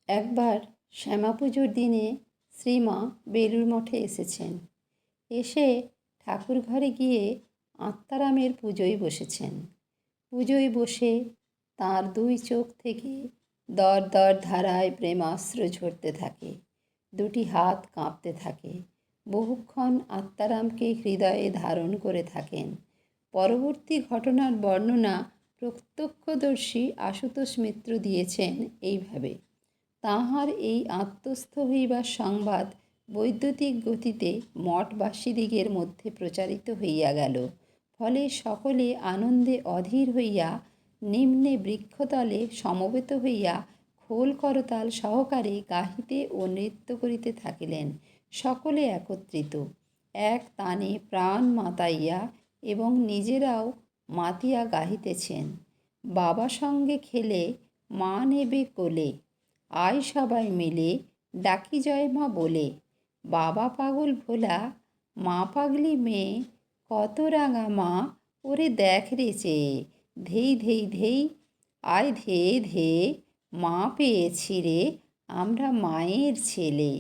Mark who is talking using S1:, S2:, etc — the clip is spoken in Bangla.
S1: একবার শ্যামা পুজোর দিনে শ্রীমা বেলুড় মঠে এসেছেন। এসে ঠাকুর ঘরে গিয়ে আত্মারামের পুজোয় বসেছেন। পুজোয় বসে তাঁর দুই চোখ থেকে দর দর ধারায় প্রেমাস্ত্র ঝরতে থাকে, দুটি হাত কাঁপতে থাকে। বহুক্ষণ আত্মারামকে হৃদয়ে ধারণ করে থাকেন। পরবর্তী ঘটনার বর্ণনা প্রত্যক্ষদর্শী আশুতোষ মিত্র দিয়েছেন এইভাবে। তাঁহার এই আত্মস্থ হইবার সংবাদ বৈদ্যুতিক গতিতে মঠবাসীদিগের মধ্যে প্রচারিত হইয়া গেল। ফলে সকলে আনন্দে অধীর হইয়া নিম্নে বৃক্ষতলে সমবেত হইয়া খোল করতাল সহকারে গাহিতে ও নৃত্য করিতে থাকিলেন। সকলে একত্রিত এক তানে প্রাণ মাতাইয়া এবং নিজেরাও মাতিয়া গাহিতেছেন। বাবা সঙ্গে খেলে মা নেবে কোলে, আয় সবাই মিলে ডাকি জয় মা বলে। বাবা পাগল ভোলা, মা পাগলি মেয়ে, কত রাঙা মা, ওরে দেখ রে চেয়ে। ধেই ধেই ধেই, আয় ধেয়ে ধেয়ে, মা পেয়েছি রে আমরা মায়ের ছেলে।